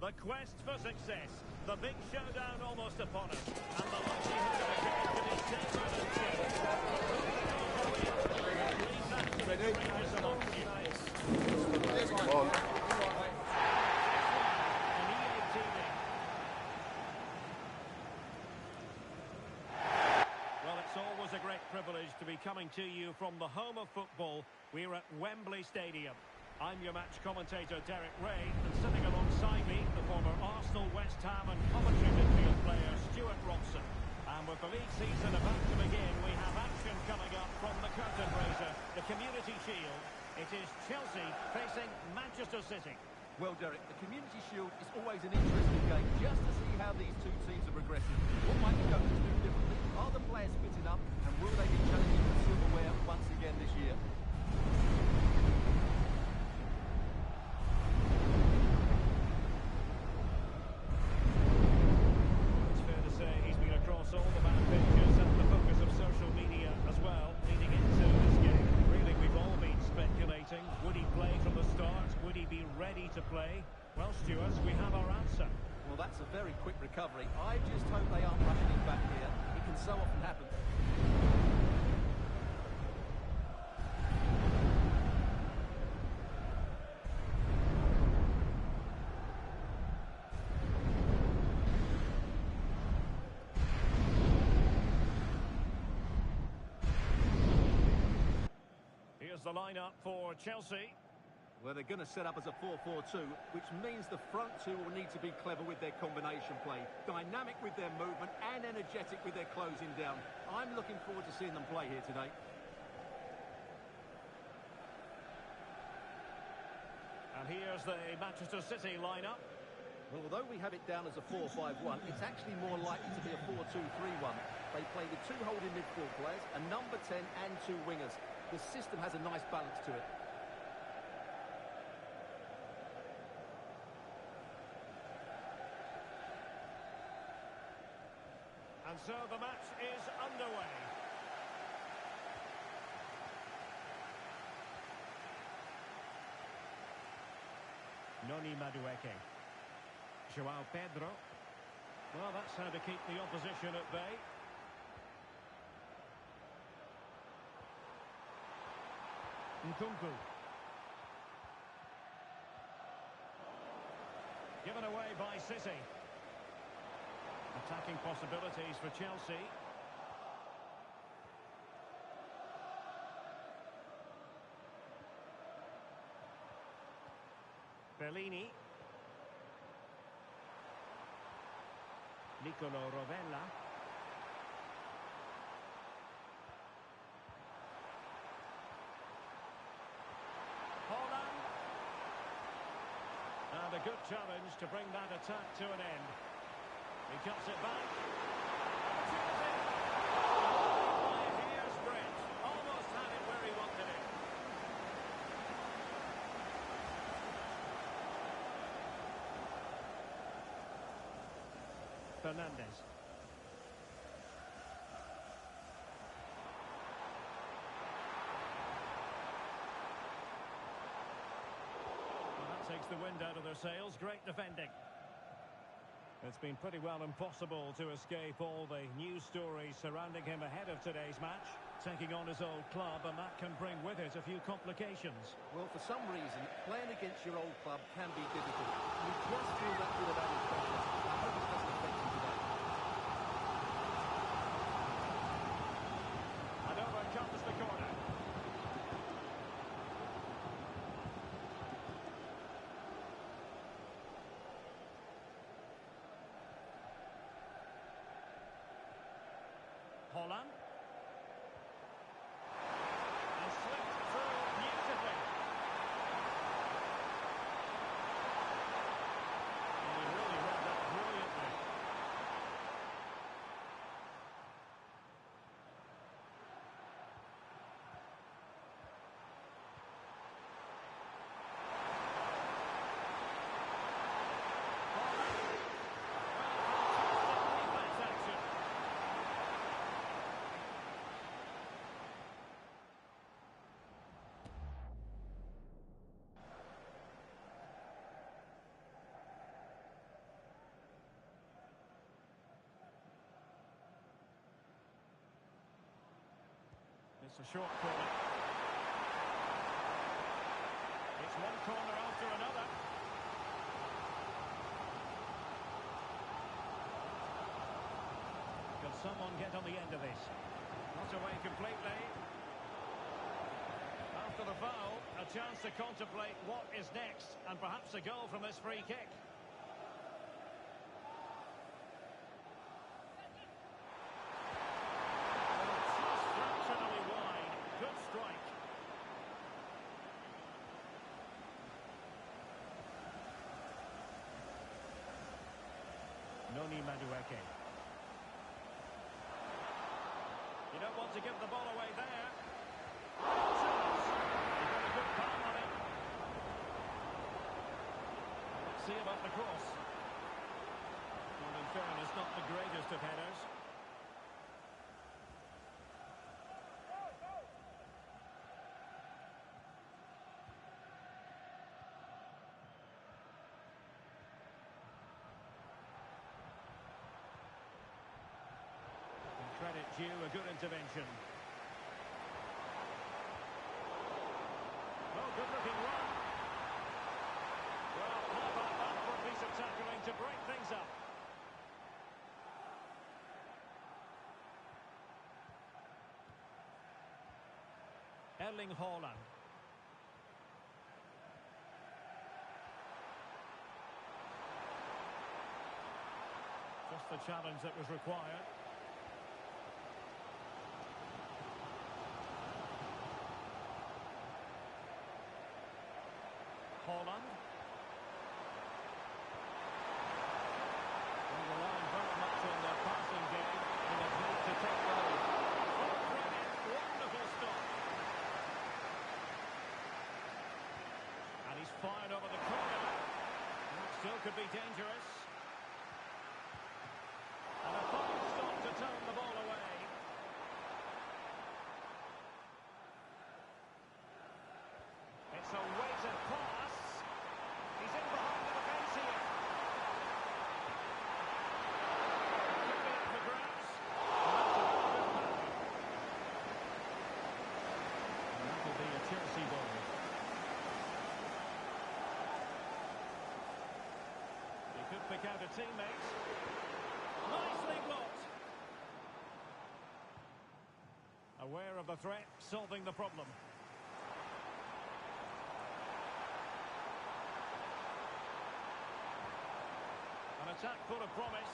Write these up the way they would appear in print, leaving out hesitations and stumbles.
The quest for success. The big showdown almost upon us. And the likelihood of occasion is tapered and changed. Leave that to the strangers amongst you. Well, it's always a great privilege to be coming to you from the home of football. We're at Wembley Stadium. I'm your match commentator, Derek Ray, and sitting alongside me, the former Arsenal, West Ham and Coventry midfield player, Stuart Robson. And with the league season about to begin, we have action coming up from the curtain raiser, the Community Shield. It is Chelsea facing Manchester City. Well, Derek, the Community Shield is always an interesting game, just to see how these two teams are progressing. What might the coaches do differently? Are the players fitting up, and will they be challenging for silverware once again this year? All the man pages and the focus of social media as well, leading into this game. Really, we've all been speculating. Would he play from the start? Would he be ready to play? Well, Stuart, we have our answer. Well, that's a very quick recovery. I just hope they aren't rushing him back here. It can so often happen. Here's the lineup for Chelsea. Well, they're going to set up as a 4-4-2, which means the front two will need to be clever with their combination play, dynamic with their movement and energetic with their closing down. I'm looking forward to seeing them play here today. And here's the Manchester City lineup. Well, although we have it down as a 4-5-1, it's actually more likely to be a 4-2-3-1. They play with two holding midfield players, a number 10 and two wingers. The system has a nice balance to it. And so the match is underway. Noni Madueke. João Pedro. Well, that's how to keep the opposition at bay. Nkunku. Given away by City. Attacking possibilities for Chelsea. Bellini. Nicolo Rovella. Holland. And a good challenge to bring that attack to an end. He cuts it back. Opportunity. By a hair's breadth. Almost had it where he wanted it. Fernandes. Well, that takes the wind out of their sails. Great defending. It's been pretty well impossible to escape all the news stories surrounding him ahead of today's match. Taking on his old club, and that can bring with it a few complications. Well, for some reason, playing against your old club can be difficult. You just feel that bit of added pressure. I hope it doesn't affect you today. And over comes the corner. Holland. And slipped through beautifully. And he really read that brilliantly. Holland. Well, fantastic defense action. It's a short corner. It's one corner after another. Can someone get on the end of this? Not away completely. After the foul, a chance to contemplate what is next, and perhaps a goal from this free kick. Just fractionally wide. Good strike. Noni Madueke. You don't want to give the ball away there. You've got a good palm on it. Let's see about the cross. Well, in fairness, not the greatest of headers. Credit due, a good intervention. Oh, good-looking run. Well, how about that for a piece of tackling to break things up? Erling Haaland. Just the challenge that was required. Haaland. They relying very much on their passing game and have need to take the lead. Oh, brilliant, wonderful stop. And he's fired over the corner. That still could be dangerous. And a fine stop to turn the ball away. It's a weighted pass. He's in behind the defence here. Could be up for grabs. And that will be a Chelsea ball. He could pick out a teammate. Nicely blocked. Aware of the threat, solving the problem. An attack full of promise.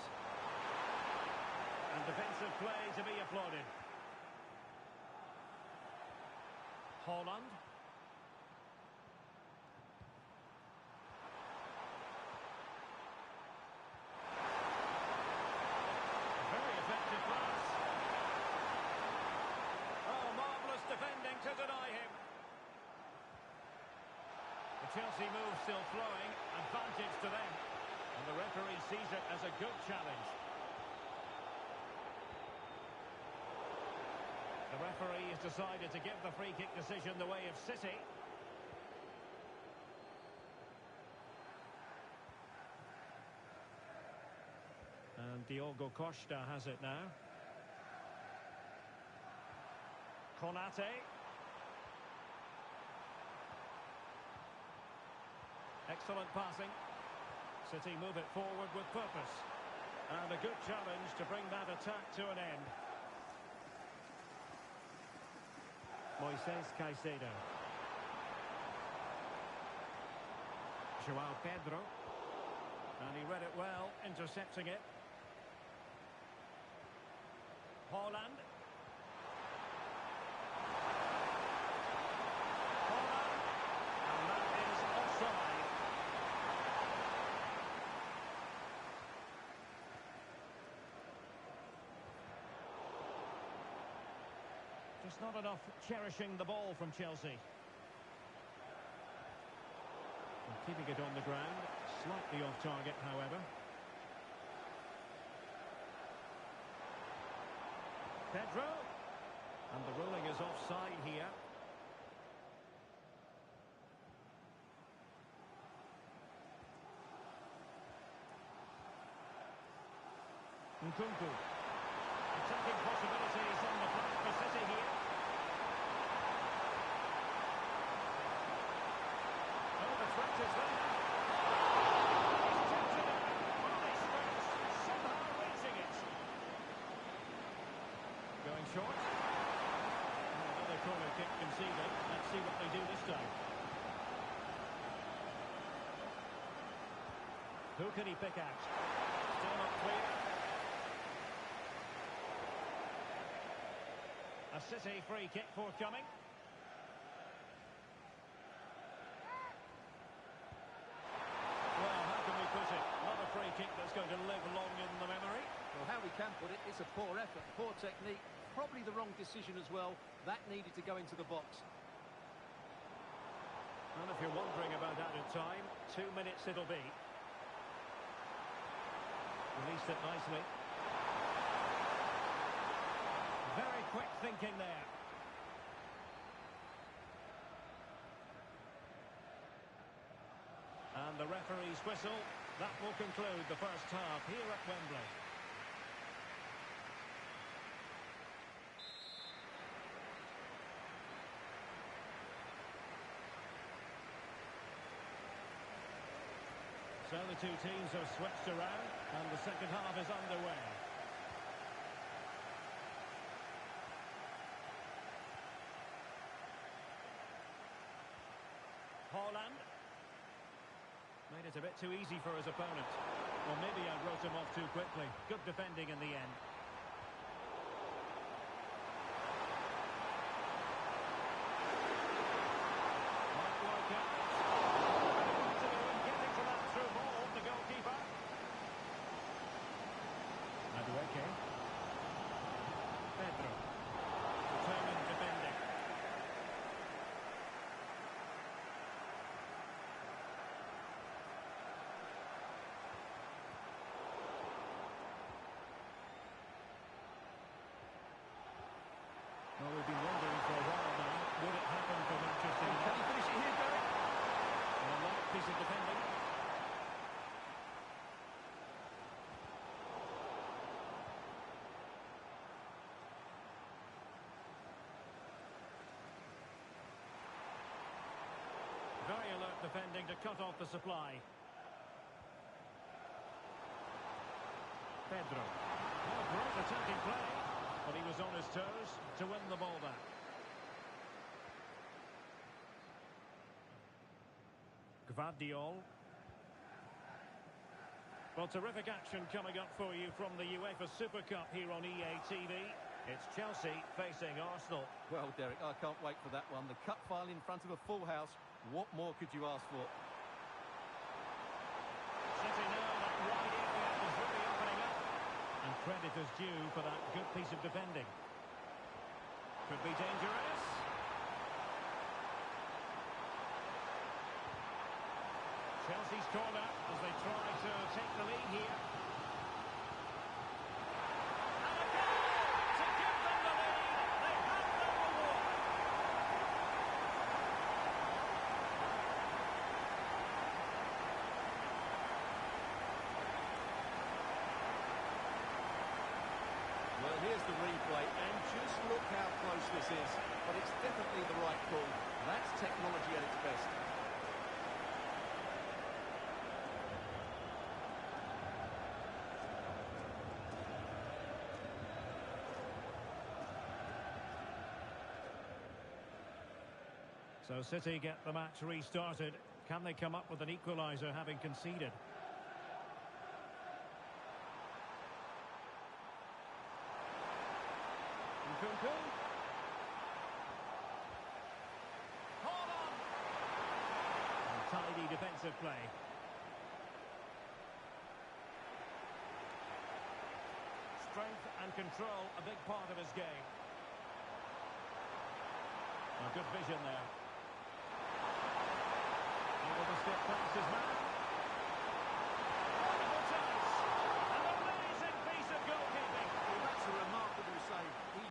And defensive play to be applauded. Haaland. Very effective pass. Oh, marvellous defending to deny him. The Chelsea move still flowing. Advantage to them. And the referee sees it as a good challenge. The referee has decided to give the free kick decision the way of City. And Diogo Costa has it now. Konate. Excellent passing. City move it forward with purpose. And a good challenge to bring that attack to an end. Moises Caicedo. João Pedro. And he read it well, intercepting it. Haaland. Haaland. And that is offside. Just not enough cherishing the ball from Chelsea. And keeping it on the ground, slightly off target, however. Pedro. And the ruling is offside here. Nkunku. Attacking possibilities on the flank for City here. impact is there. He's tipped it out. Fully stretched, somehow raising it. Going short. Another corner kick conceded. Let's see what they do this time. Who can he pick out? Still not clear. A City free kick forthcoming. Well, how can we put it? Not a free kick that's going to live long in the memory. Well, how we can put it, it's a poor effort, poor technique, probably the wrong decision as well. That needed to go into the box. And if you're wondering about added time, 2 minutes it'll be. Released it nicely. Very quick thinking there. And the referee's whistle. That will conclude the first half here at Wembley. So the two teams have switched around and the second half is underway. Haaland. Made it a bit too easy for his opponent. Well, maybe I wrote him off too quickly. Good defending in the end. Might work out. Getting to that through ball, the goalkeeper. Madueke. Pedro. Determined defending. Well, we've been wondering for a while now, would it happen for Manchester United? Can he finish it here, Derek? A light piece of defending. Very alert defending to cut off the supply. Pedro. Oh, great attacking play. But he was on his toes to win the ball back. Gvardiol. Well, terrific action coming up for you from the UEFA Super Cup here on EA TV. It's Chelsea facing Arsenal. Well, Derek, I can't wait for that one. The cup final in front of a full house. What more could you ask for? City now, that wide area is really opening up. And credit is due for that good piece of defending. Could be dangerous. Chelsea's corner as they try to take the lead here. And a goal to give them the lead. They have number one. Well, here's the replay, and just look how close this is. But it's definitely the right call. That's technology at its best. So City get the match restarted. Can they come up with an equaliser having conceded? Nkunku. Hold on. And tidy defensive play. Strength and control, a big part of his game. A good vision there. Able to step past his man. Wonderful chance. An amazing piece of goalkeeping. Well, that's a remarkable save. He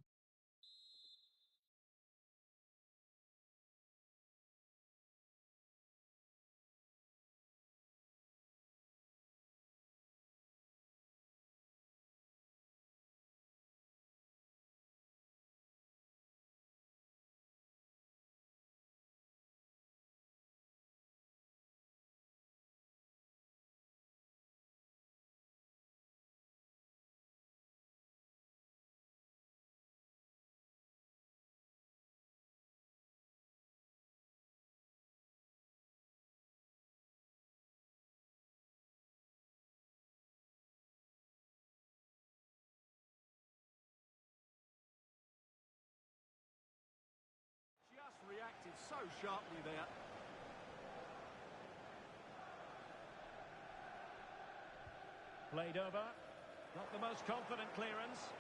so sharply there. Played over. Not the most confident clearance.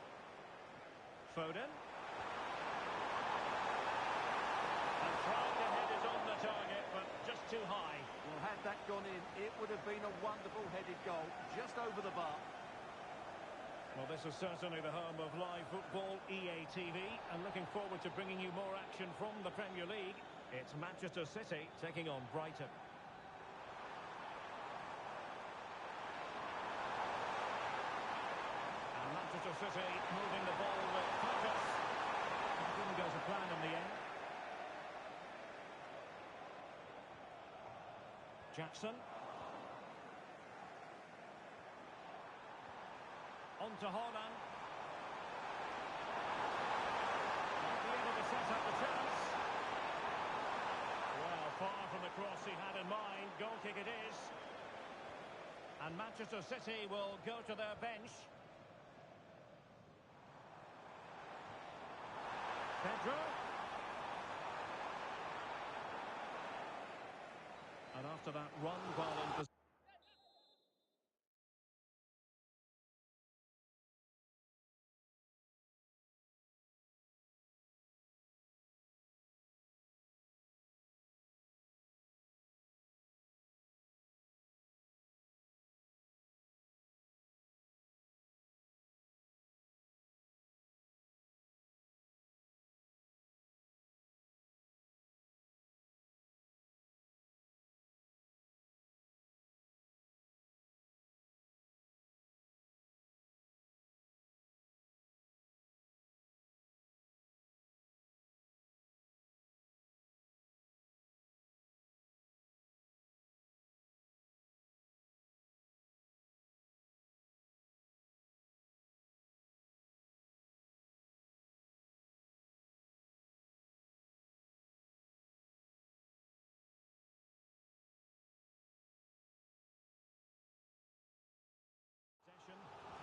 Foden. And trying to head it on the target, but just too high. Well, had that gone in, it would have been a wonderful headed goal, just over the bar. Well, this is certainly the home of live football, EA TV, and looking forward to bringing you more action from the Premier League. It's Manchester City taking on Brighton. And Manchester City moving the ball with focus. It didn't go to plan in the end. Jackson. On to Haaland. Might be able to set up the chance. Well, far from the cross he had in mind. Goal kick it is. And Manchester City will go to their bench. Pedro. And after that run while in possession.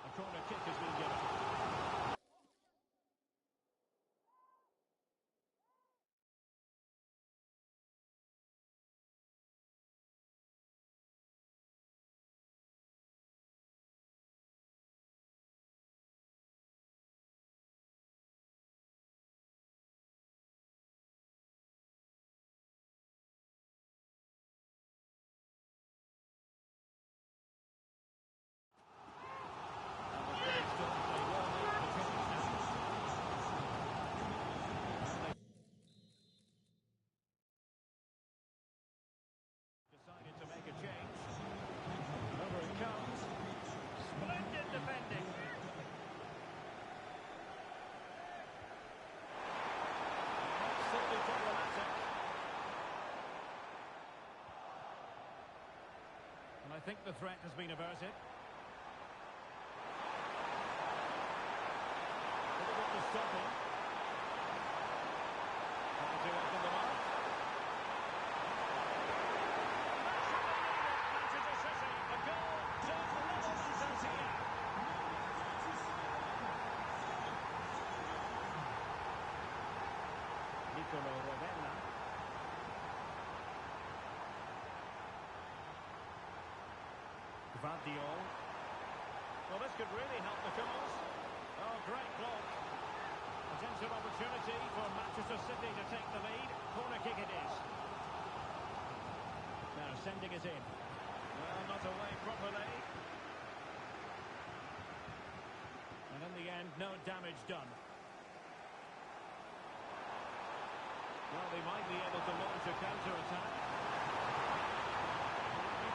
A corner kick has been given. Decided to make a change. Over it comes. Splendid defending. Absolutely problematic. And I think the threat has been averted. Difficult to stop him. Trying to open them up. Rovella. Gvardiol. Well, this could really help the cause. Oh, great block. Potential opportunity for Manchester City to take the lead. Corner kick it is. Now sending it in. Well, not away properly. And in the end, no damage done. Well, they might be able to launch a counter-attack.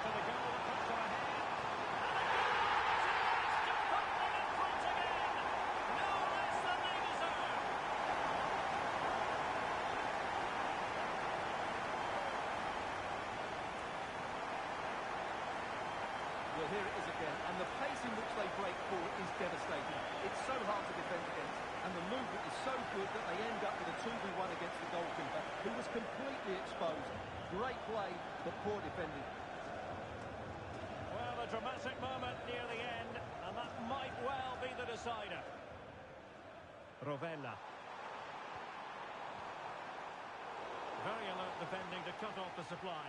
To the goal, the cross on ahead. And a goal! Just put them in front again! No less than they deserve! Well, here it is again, and the pace in which they break forward is devastating. It's so hard to defend against, and the movement is so good that they end up with a 2v1 against the goalkeeper, who was completely exposed. Great play, but poor defending. Well, a dramatic moment near the end, and that might well be the decider. Rovella. Very alert defending to cut off the supply.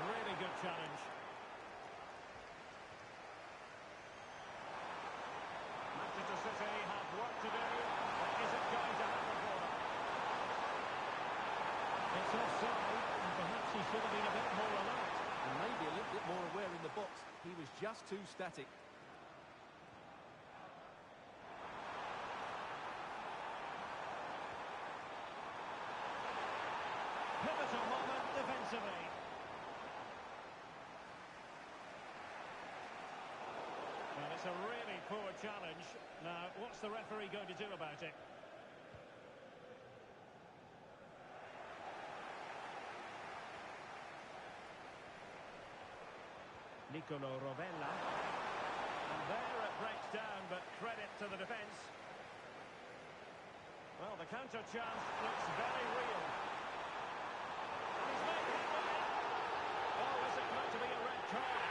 Really good challenge. Manchester City have work to do. Is it going to happen for them? It's offside, and perhaps he should have been a bit more alert. And maybe a little bit more aware in the box. He was just too static. Pivotal moment defensively. Well, it's a really poor challenge. Now, what's the referee going to do about it? Nicolo Rovella. And there it breaks down, but credit to the defence. Well, the counter chance looks very real. He's making it right. Oh, is it going to be a red card?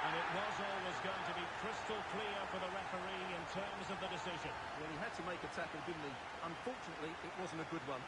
And it was always going to be crystal clear for the referee in terms of the decision. Well, he had to make a tackle, didn't he? Unfortunately, it wasn't a good one.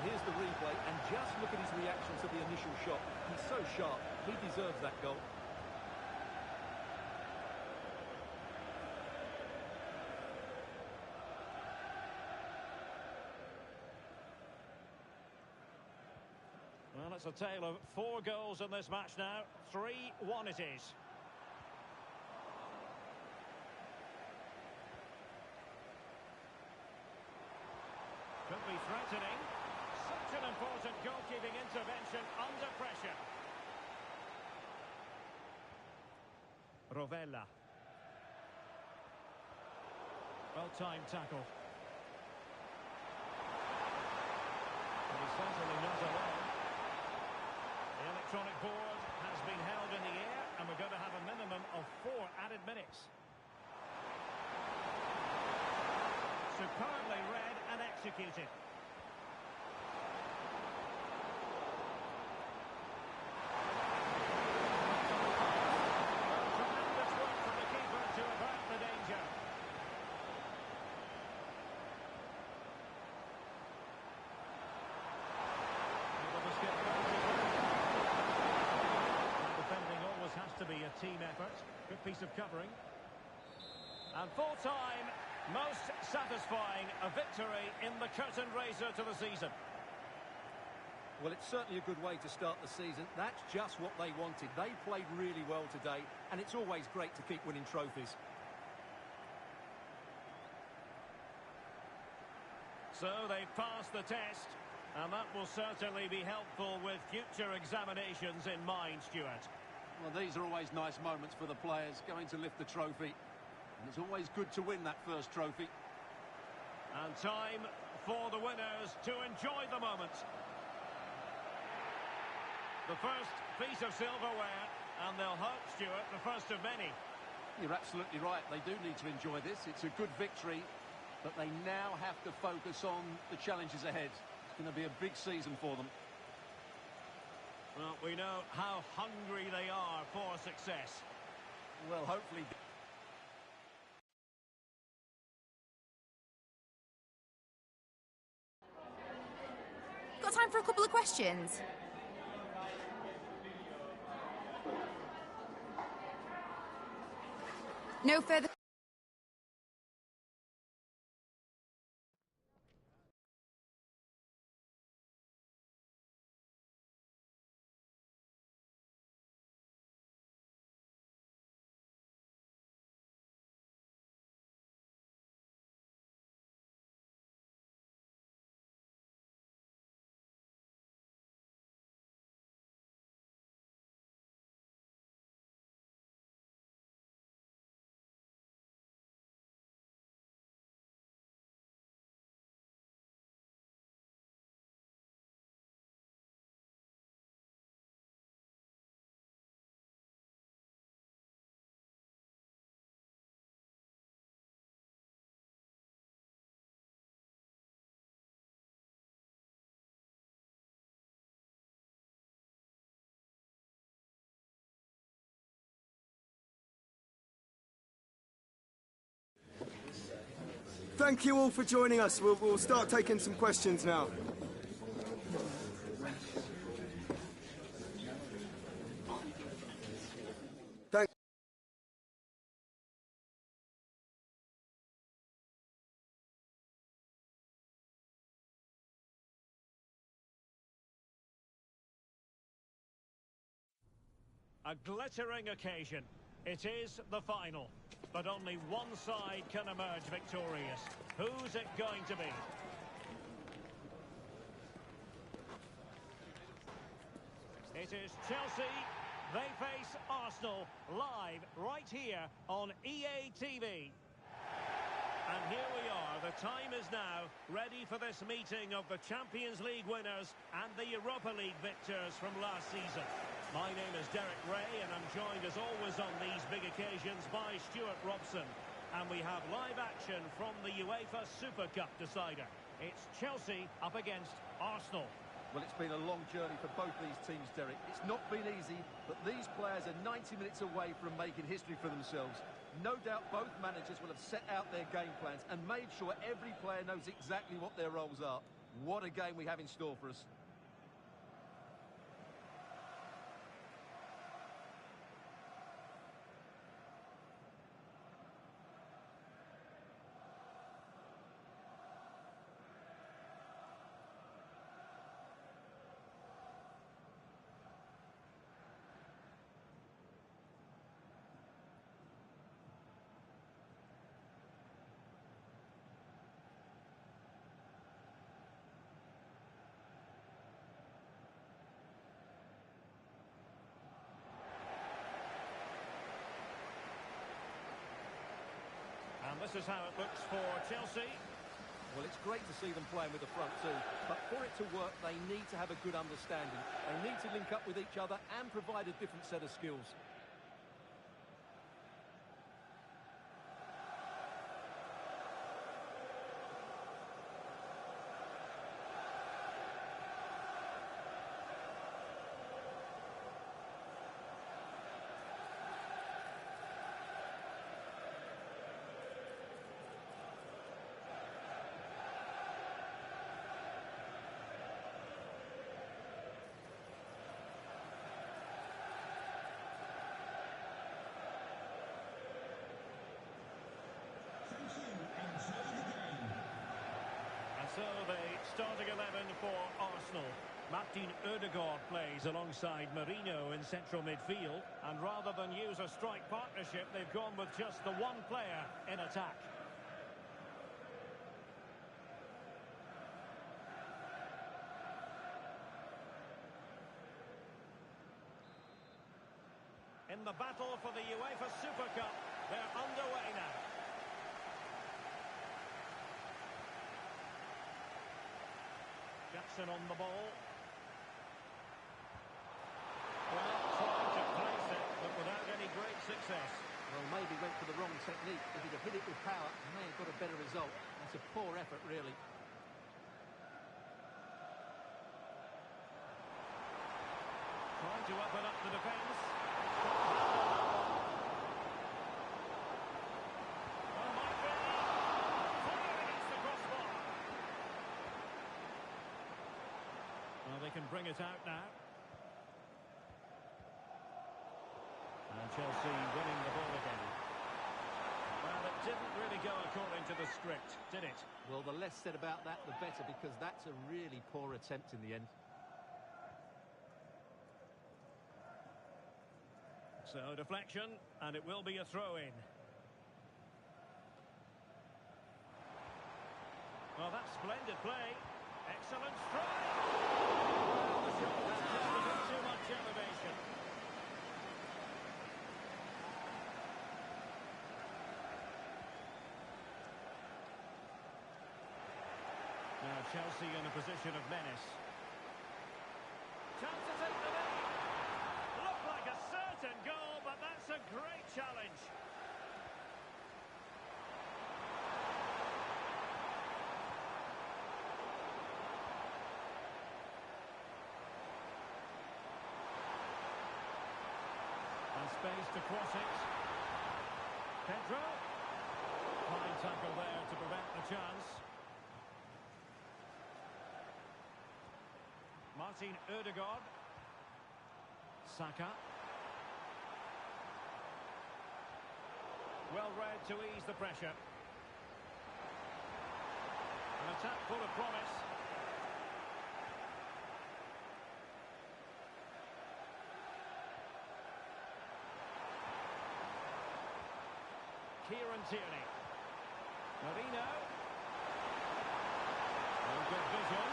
Here's the replay, and just look at his reaction to the initial shot. He's so sharp. He deserves that goal. Well, it's a tale of 4 goals in this match now. 3-1 it is. Could be threatening. Such an important goalkeeping intervention under pressure. Rovella. Well-timed tackle. And he's certainly not alone. The electronic board has been held in the air, and we're going to have a minimum of 4 added minutes. Superbly read and executed. Tremendous work from the keeper to avert the danger. Able to skip past it. Defending always has to be a team effort. Good piece of covering. And full time. Most satisfying, a victory in the curtain raiser to the season. Well, it's certainly a good way to start the season. That's just what they wanted. They played really well today, and it's always great to keep winning trophies. So they've passed the test, and that will certainly be helpful with future examinations in mind, Stuart. Well, these are always nice moments for the players going to lift the trophy. And it's always good to win that first trophy. And time for the winners to enjoy the moment. The first piece of silverware, and they'll hope, Stuart, the first of many. You're absolutely right. They do need to enjoy this. It's a good victory, but they now have to focus on the challenges ahead. It's going to be a big season for them. Well, we know how hungry they are for success. Well, hopefully... Got time for a couple of questions? No further... Thank you all for joining us. We'll start taking some questions now. Thank A glittering occasion. It is the final. But only one side can emerge victorious. Who's it going to be? It is Chelsea. They face Arsenal live right here on EA TV. And here we are. The time is now ready for this meeting of the Champions League winners and the Europa League victors from last season. My name is Derek Ray, and I'm joined as always on these big occasions by Stuart Robson. And we have live action from the UEFA Super Cup decider. It's Chelsea up against Arsenal. Well, it's been a long journey for both these teams, Derek. It's not been easy, but these players are 90 minutes away from making history for themselves. No doubt both managers will have set out their game plans and made sure every player knows exactly what their roles are. What a game we have in store for us. And this is how it looks for Chelsea. Well, it's great to see them playing with the front two, but for it to work, they need to have a good understanding. They need to link up with each other and provide a different set of skills. So the starting 11 for Arsenal. Martin Ødegaard plays alongside Marino in central midfield. And rather than use a strike partnership, they've gone with just the one player in attack. In the battle for the UEFA Super Cup, they're underway now. Jackson on the ball. Well, trying to place it, but without any great success. Well, maybe went for the wrong technique. If he'd have hit it with power, he may have got a better result. That's a poor effort, really. Trying to open up the defence. They can bring it out now. And Chelsea winning the ball again. Well, it didn't really go according to the script, did it? Well, the less said about that, the better, because that's a really poor attempt in the end. So, deflection, and it will be a throw-in. Well, that's splendid play. Excellent strike. Well, the shot has just a bit too much elevation. Now Chelsea in a position of menace. Chance to take the lead. Looked like a certain goal, but that's a great challenge. And space to cross it. Pedro finds tackle there to prevent the chance. Martin Ødegaard. Saka. Well read to ease the pressure. An attack full of promise. Kieran Tierney. Marino. Oh, good vision.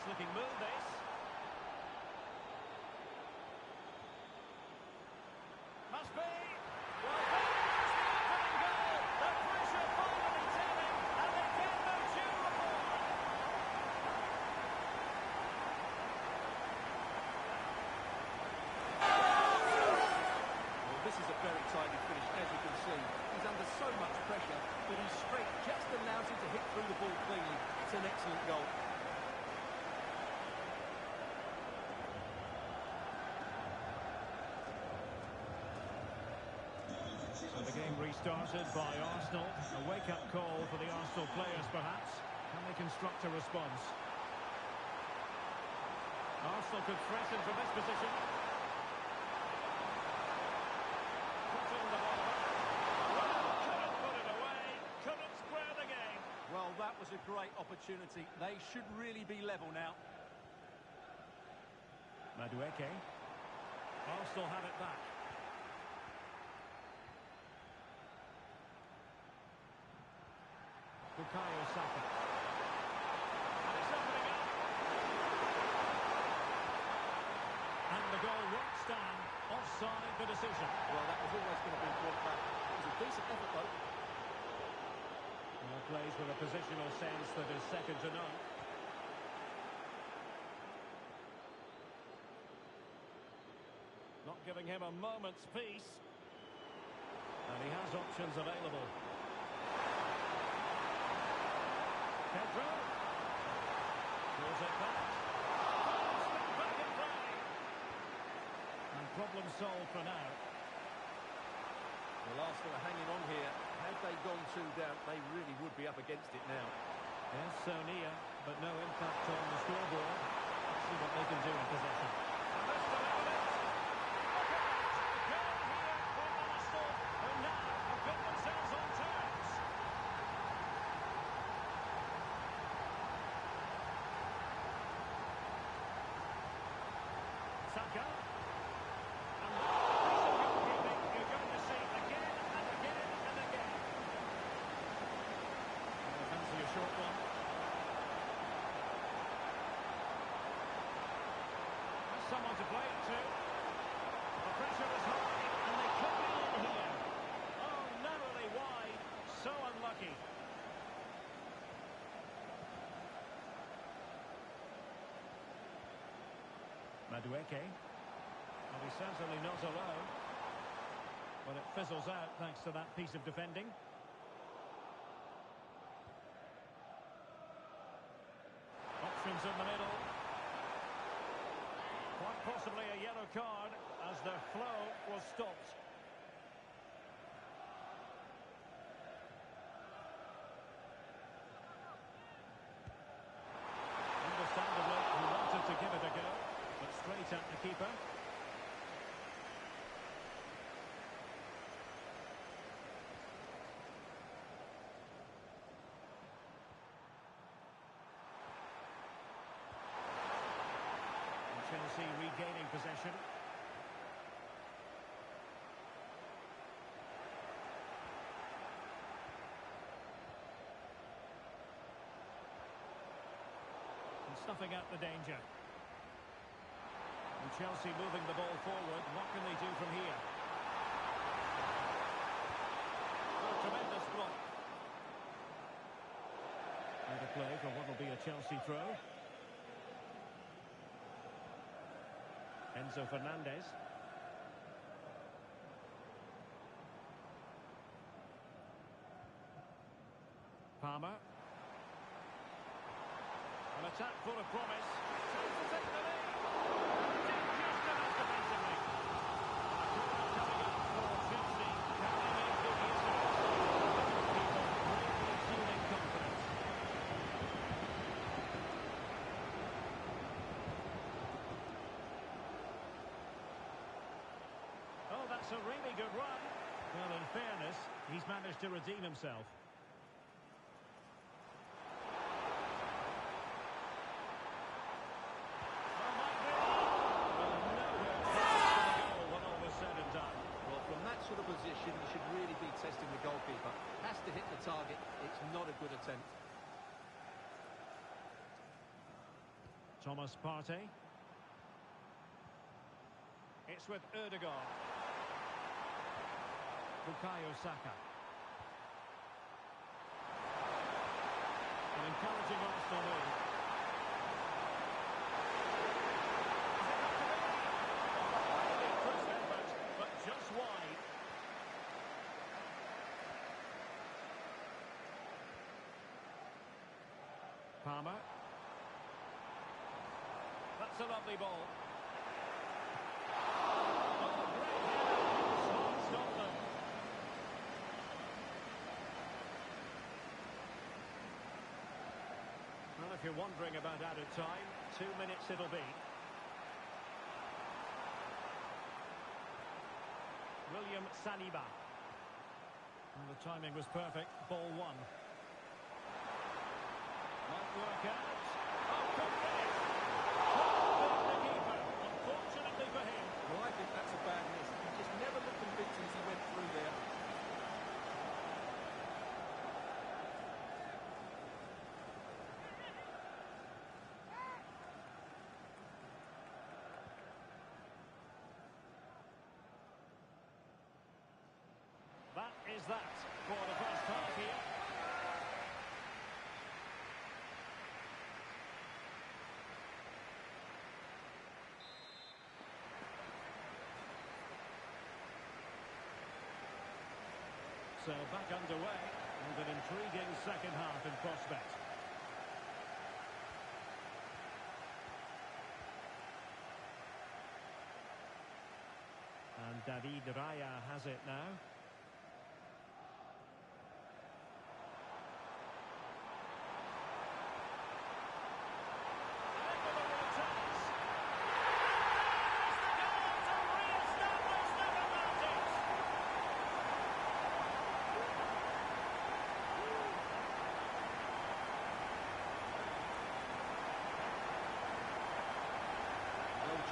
Looking move this. Must be. Well, there's the opening goal. The pressure finally telling, and they get the due reward. Well, this is a very tidy finish, as you can see. He's under so much pressure, but his strength just allows him to hit through the ball cleanly. It's an excellent goal. So the game restarted by Arsenal. A wake-up call for the Arsenal players, perhaps. Can they construct a response? Arsenal could threaten from this position. Putting the ball back. Couldn't put it away. Couldn't square the game. Well, that was a great opportunity. They should really be level now. Madueke. Arsenal have it back. Bukayo Saka. And it's opening up. And the goal won't stand. Offside the decision. Well, that was always going to be brought back. It was a decent effort, though. Well, plays with a positional sense that is second to none. Not giving him a moment's peace. And he has options available. Pedro. Pulls it back. Back in play. And problem solved for now. Well, Arsenal are hanging on here. Had they gone 2 down, they really would be up against it now. Yes, so near, but no impact on the scoreboard. Let's see what they can do in possession. And that's the level it. Look out! A goal here from Arsenal, who now have got themselves on terms. Saka. And that piece of goalkeeping you're going to see again and again and again. Fancy a short one. There's someone to play it to. The pressure is high and they could be in here. Oh, narrowly wide. So unlucky. Madueke. Well, he's certainly not alone. But it fizzles out thanks to that piece of defending. Options in the middle. Quite possibly a yellow card as the flow was stopped. Understandably, he wanted to give it a go, but straight at the keeper. Chelsea regaining possession. And snuffing out the danger. And Chelsea moving the ball forward. What can they do from here? Oh, tremendous block. And a play for what will be a Chelsea throw. Enzo Fernandez. Palmer. An attack full of promise. Tries to take the lead. Did just enough defensively. A corner coming up for Chelsea. Can they make good use of it? People really exuding confidence. Oh, that's a really good run. Well, in fairness, he's managed to redeem himself. Sort of position, you should really be testing the goalkeeper. Has to hit the target. It's not a good attempt. Thomas Partey. It's with Ødegaard. Bukayo Saka. An encouraging Arsenal move. But just wide. Palmer. That's a lovely ball. Oh, great header. Stop them. Well, if you're wondering about added time, 2 minutes it'll be. William Saliba. And the timing was perfect. Ball one. Might work out. Oh, could get it. Can't beat the keeper. Unfortunately for him. Well, I think that's a bad miss. He just never looked convinced as he went through there. That is that for the first half here. So back underway, and an intriguing second half in prospect. And David Raya has it now.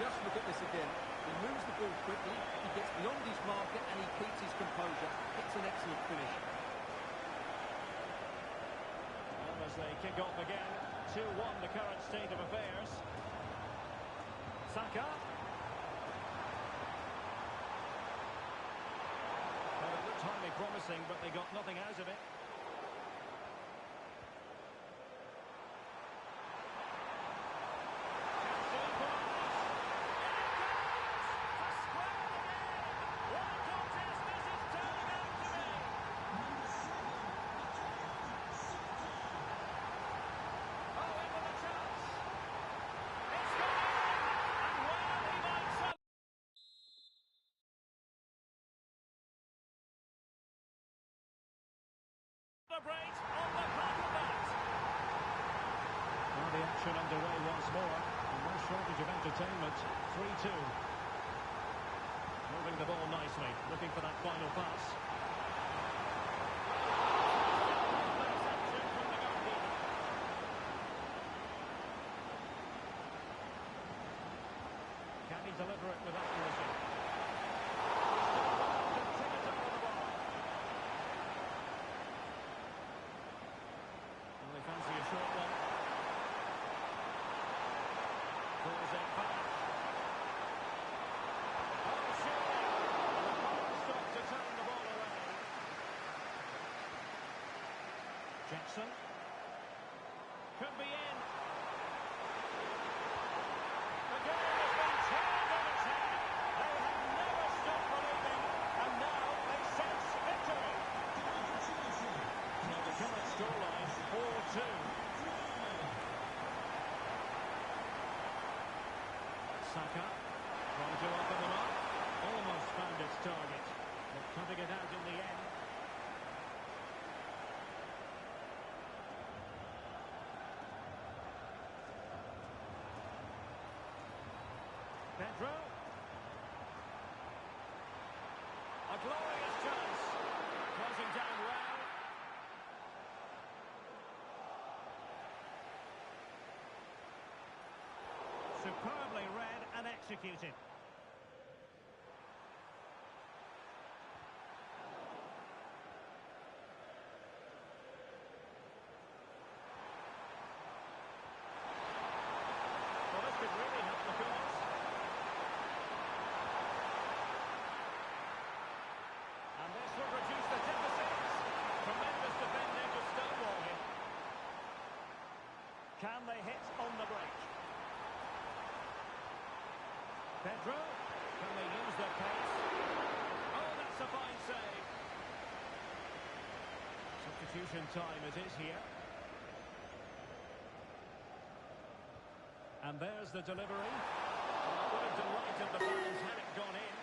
Just look at this again. He moves the ball quickly, he gets beyond his marker and he keeps his composure. It's an excellent finish. And as they kick off again, 2-1 the current state of affairs. Saka. Well, it looked highly promising, but they got nothing out of it. Celebrate on the back of that. Well, the action underway once more. And no shortage of entertainment. 3-2. Moving the ball nicely. Looking for that final pass. Can he deliver it with accuracy? Fancy a short one. Pulls it back. Oh, surely. The hard stop to turn the ball away. Jackson. Could be in. The game has been turned on its head. They have never stopped believing, and now they sense victory. So the current scoreline Saka, trying to open them up. Almost found its target, but cutting it out in the end. Pedro. A glorious chance. Closing down well. Superbly read and executed. Well, this could really help the cause. And this will reduce the deficit. Tremendous defending to stonewall him. Can they hit on the break? Pedro, can they use their pace? Oh, that's a fine save. Substitution time it is here. And there's the delivery. Well, it would have delighted the fans had it gone in.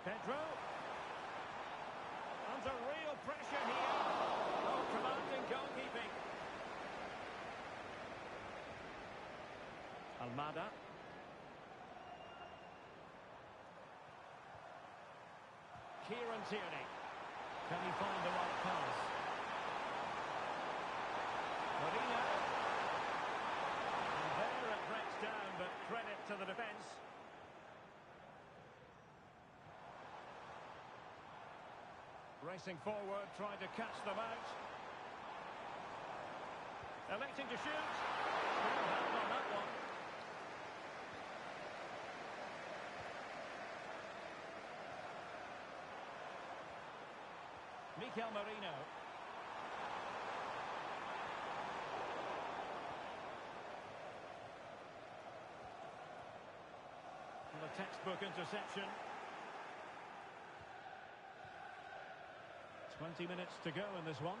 Pedro. Under real pressure here. Oh, commanding goalkeeping. Almada. Kieran Tierney. Can he find the right pass? Marino. And there it breaks down, but credit to the defence. Racing forward, trying to catch them out. Electing to shoot. Good hand on that one. Mikel Merino. And a textbook interception. 20 minutes to go in this one.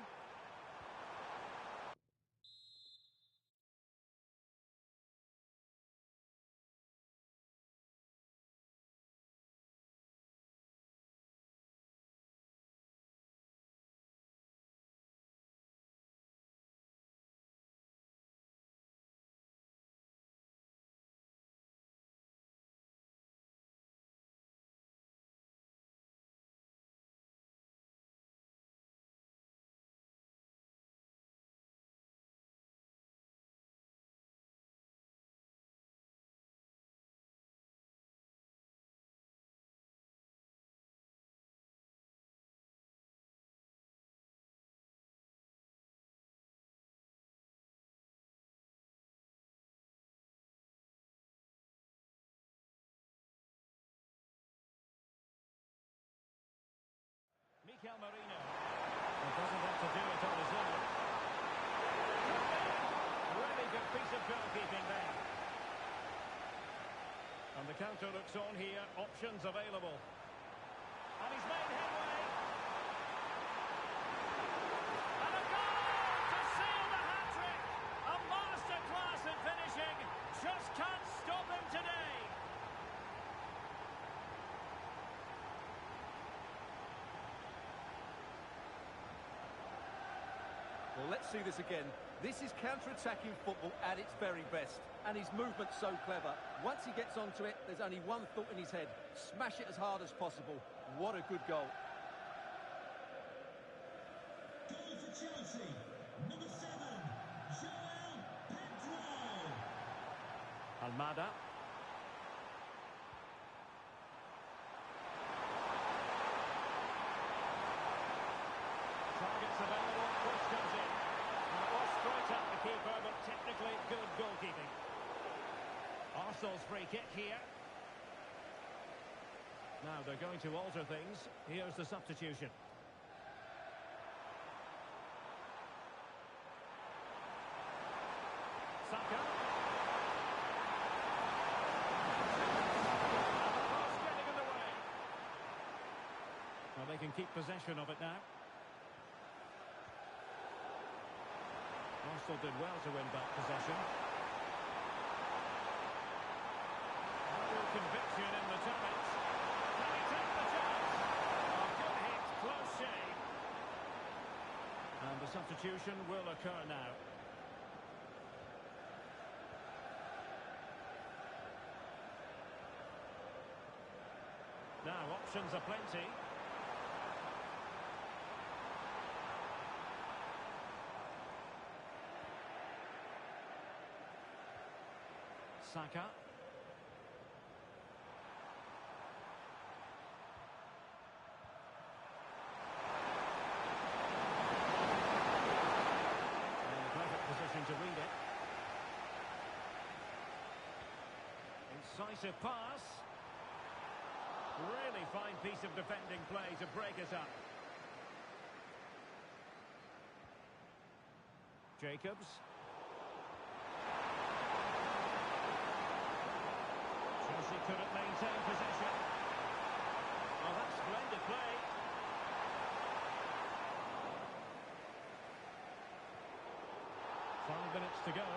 Mikel Merino. He doesn't have to do it on his own. Really good piece of goalkeeping there. And the counter looks on here. Options available. And he's made headway. And a goal to seal the hat-trick. A masterclass in finishing. Just can't stop him today. Well, let's see this again. This is counter-attacking football at its very best. And his movement's so clever. Once he gets onto it, there's only one thought in his head. Smash it as hard as possible. What a good goal. Goal for Chelsea. Number 7, João Pedro. Almada. Targets available, cross comes in. And it was straight at the keeper, but technically good goalkeeping. Arsenal's free kick here. Now they're going to alter things. Here's the substitution. Saka. And the cross getting in the way. Now they can keep possession of it now. Arsenal did well to win back possession. Real conviction in the turret. Can he take the chance? Oh, good hit, close shave. And the substitution will occur now. Now, options are plenty. Saka. In the perfect position to read it. Incisive pass. Really fine piece of defending play to break it up. Jacobs. Chelsea couldn't maintain possession. Oh, that's splendid play. Five minutes to go.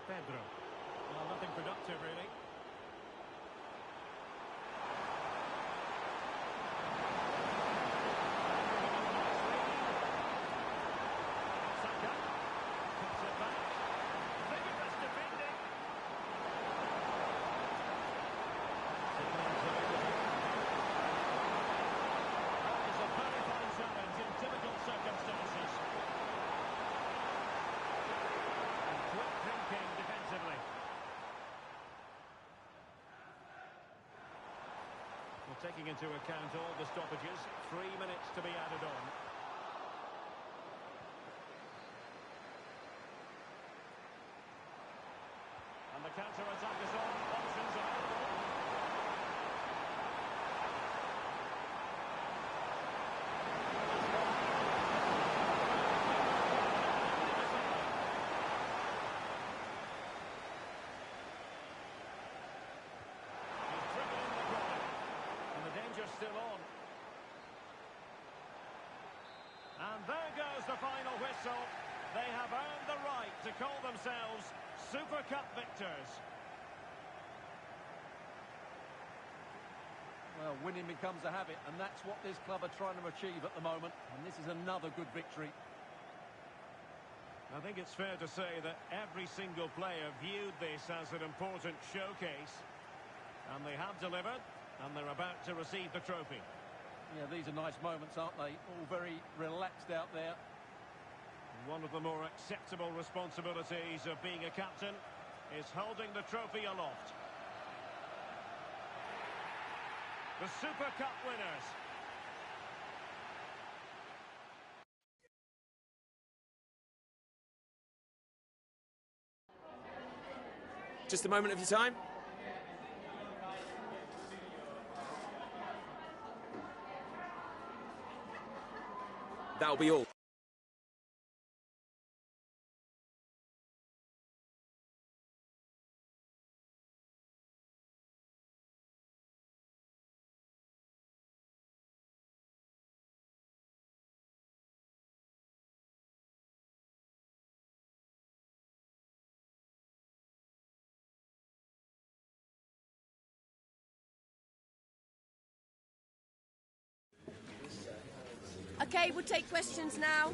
Pedro. Well, nothing productive, really. Taking into account all the stoppages, 3 minutes to be added on. And the counter-attack is on. Options available. Still on. And there goes the final whistle. They have earned the right to call themselves Super Cup victors. Well, winning becomes a habit, and that's what this club are trying to achieve at the moment. And this is another good victory. I think it's fair to say that every single player viewed this as an important showcase. And they have delivered. And they're about to receive the trophy. Yeah, these are nice moments, aren't they? All very relaxed out there. One of the more acceptable responsibilities of being a captain is holding the trophy aloft. The Super Cup winners. Just a moment of your time. That'll be all. Okay, we'll take questions now.